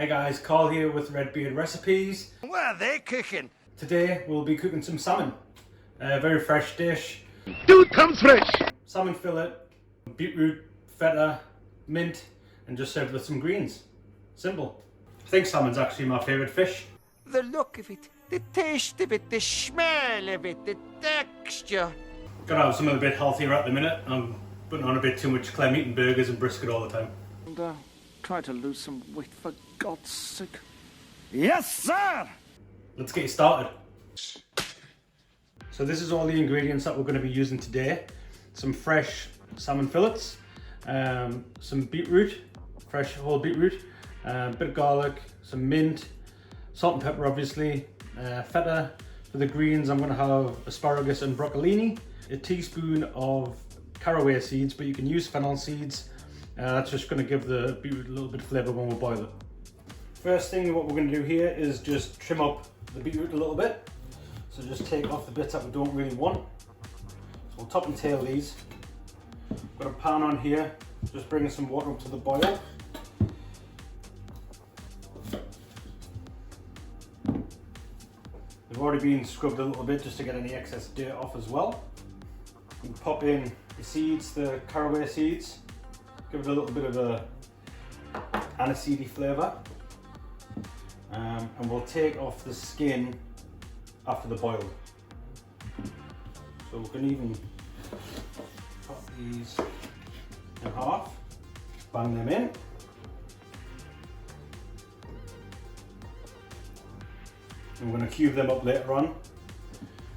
Hey guys, Carl here with Redbeard Recipes. What are they cooking? Today we'll be cooking some salmon. A very fresh dish. Dude comes fresh! Salmon fillet, beetroot, feta, mint, and just served with some greens. Simple. I think salmon's actually my favourite fish. The look of it, the taste of it, the smell of it, the texture. Gotta have something a bit healthier at the minute. I'm putting on a bit too much clam eating burgers and brisket all the time. And try to lose some weight, for God's sake. Yes, sir! Let's get you started. So this is all the ingredients that we're going to be using today. Some fresh salmon fillets, some beetroot, fresh whole beetroot, a bit of garlic, some mint, salt and pepper obviously, feta. For the greens I'm going to have asparagus and broccolini, a teaspoon of caraway seeds, but you can use fennel seeds. That's just going to give the beetroot a little bit of flavour when we boil it. First thing what we're going to do here is just trim up the beetroot a little bit. So just take off the bits that we don't really want. So we'll top and tail these. Got a pan on here, just bringing some water up to the boil. They've already been scrubbed a little bit just to get any excess dirt off as well. You can pop in the seeds, the caraway seeds. Give it a little bit of a aniseedy flavour. And we'll take off the skin after the boil. So we can even cut these in half, bang them in. And we're going to cube them up later on.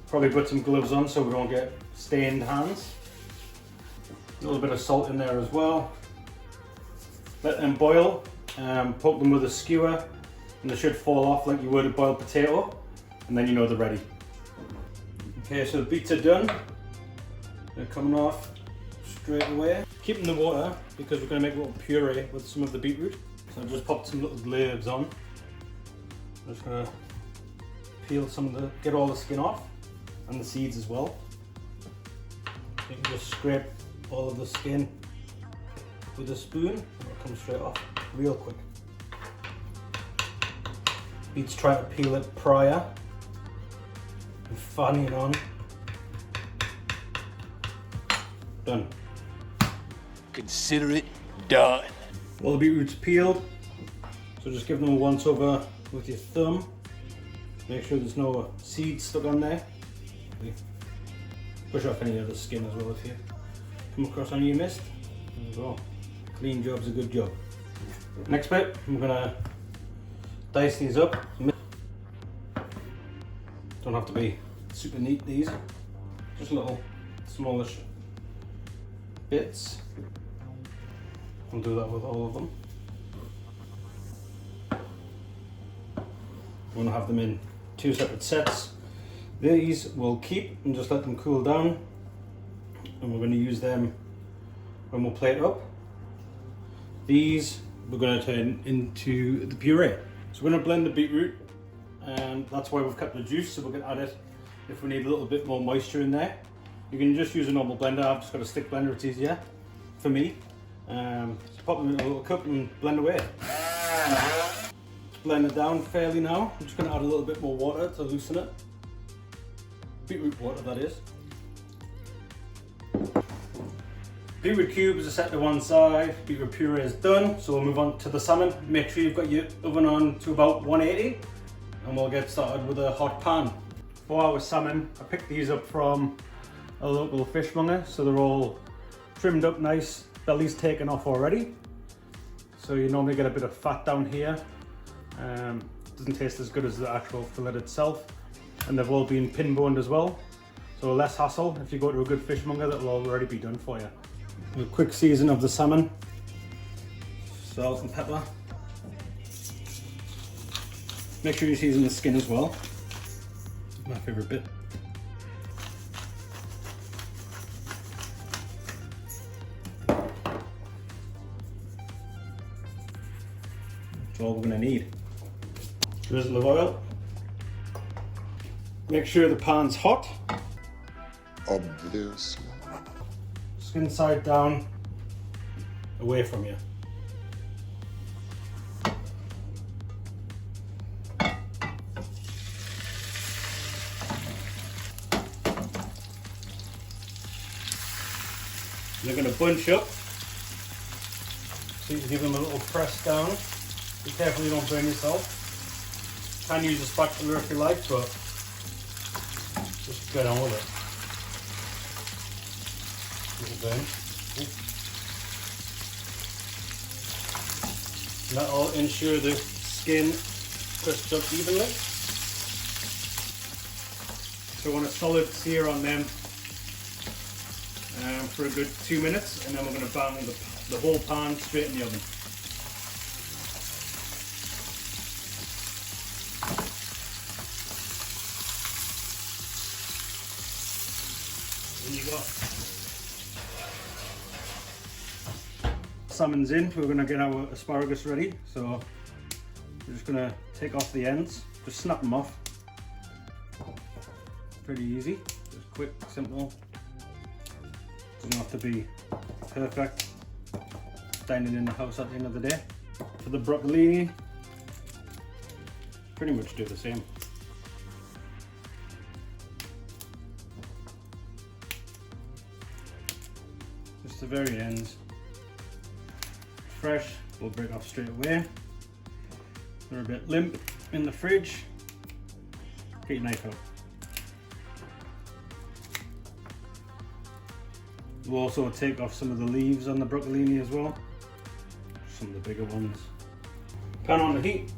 Probably put some gloves on so we don't get stained hands. A little bit of salt in there as well. Let them boil, poke them with a skewer, and they should fall off like you would a boiled potato, and then you know they're ready. Okay, so the beets are done. They're coming off straight away. Keeping the water because we're going to make a little puree with some of the beetroot. So I just popped some little glaives on. I'm just going to peel some of the, get all the skin off, and the seeds as well. You can just scrape all of the skin with a spoon, and it'll come straight off real quick. Beets try to peel it prior and fanning it on. Done. Consider it done. Well, the beetroot's peeled, so just give them a once over with your thumb. Make sure there's no seeds stuck on there. Push off any of the skin as well if you come across any you missed. There you go. Clean job's a good job. Next bit, I'm gonna dice these up. Don't have to be super neat these. Just little smallish bits. I'll do that with all of them. I'm gonna have them in two separate sets. These we'll keep and just let them cool down, and we're going to use them when we'll plate up. These we're going to turn into the puree. So we're going to blend the beetroot, and that's why we've kept the juice, so we can add it if we need a little bit more moisture in there. You can just use a normal blender. I've just got a stick blender, it's easier for me. So pop them in a little cup and blend away. Blend it down fairly now. I'm just going to add a little bit more water to loosen it. Beetroot water, that is. Beetroot cubes are set to one side, beetroot puree is done, so we'll move on to the salmon. Make sure you've got your oven on to about 180, and we'll get started with a hot pan. For our salmon, I picked these up from a local fishmonger, so they're all trimmed up nice, belly's taken off already. So you normally get a bit of fat down here. Doesn't taste as good as the actual fillet itself. And they've all been pin boned as well, so less hassle. If you go to a good fishmonger, that'll already be done for you. A quick season of the salmon, salt and pepper. Make sure you season the skin as well. My favourite bit. That's all we're going to need. Drizzle of oil. Make sure the pan's hot. Obvious. Skin side down, away from you. They're going to bunch up. So you can give them a little press down. Be careful you don't burn yourself. Can use a spatula if you like, but just get on with it. Little burn. And that'll ensure the skin crisps up evenly. So I want a solid sear on them for a good 2 minutes, and then we're going to bang the whole pan straight in the oven. There you go. Salmon's in, we're going to get our asparagus ready, so we're just going to take off the ends, just snap them off. Pretty easy, just quick, simple. Doesn't have to be perfect. Dining in the house at the end of the day. For the broccolini, pretty much do the same. Just the very ends. Fresh, we'll break off straight away. They're a bit limp in the fridge. Get your knife out. We'll also take off some of the leaves on the broccolini as well. Some of the bigger ones. Pan on the heat.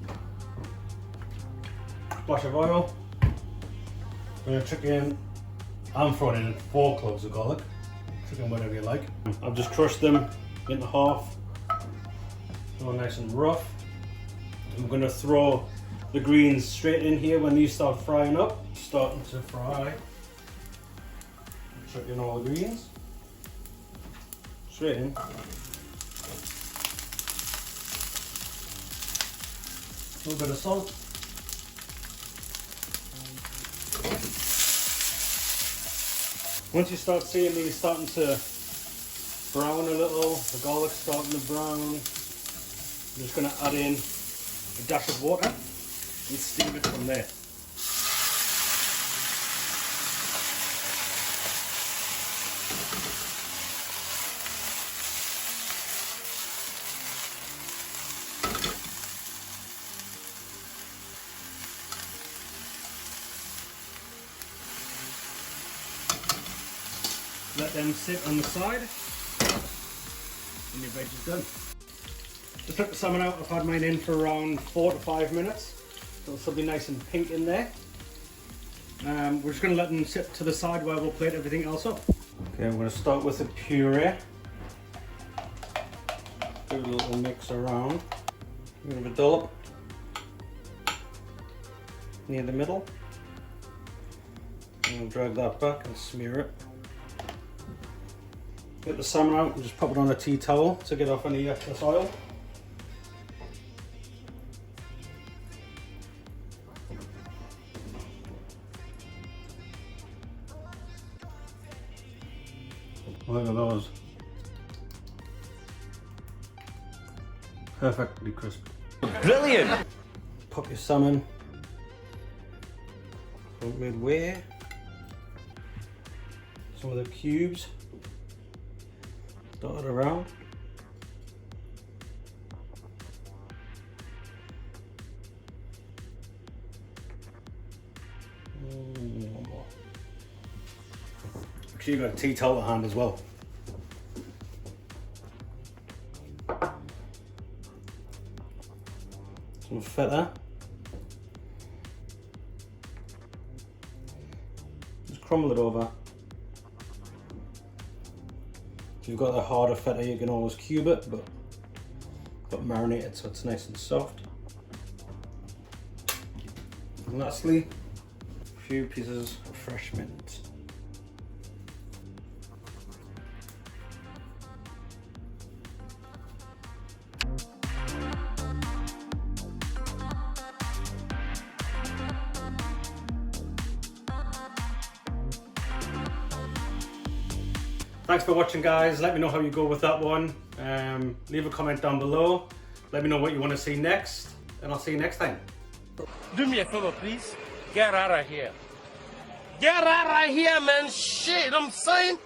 Splash of oil. We're going to chuck in, I'm throwing in 4 cloves of garlic. Chuck in whatever you like. I've just crushed them into half. So nice and rough. I'm going to throw the greens straight in here when these start frying up. Starting to fry. Chuck in all the greens. Straight in. A little bit of salt. Once you start seeing these starting to brown a little, the garlic's starting to brown, I'm just going to add in a dash of water and steam it from there. Let them sit on the side and your veg is done. Just took the salmon out, I've had mine in for around 4 to 5 minutes. So it'll still be nice and pink in there. We're just going to let them sit to the side while we'll plate everything else up. Okay, I'm going to start with the puree. Do a little mix around. A bit of a dollop near the middle. And we'll drag that back and smear it. Get the salmon out and just pop it on a tea towel to get off any excess oil. Look at those. Perfectly crisp. Brilliant! Pop your salmon from midway. Some of the cubes dotted around. One more. Make sure you've got a tea towel at hand as well. Some feta. Just crumble it over. If you've got a harder feta, you can always cube it, but marinate it so it's nice and soft. And lastly, a few pieces of fresh mint. Thanks for watching, guys. Let me know how you go with that one. Leave a comment down below. Let me know what you want to see next, and I'll see you next time. Do me a favor, please. Get out of here. Get out of here, man. Shit, I'm saying.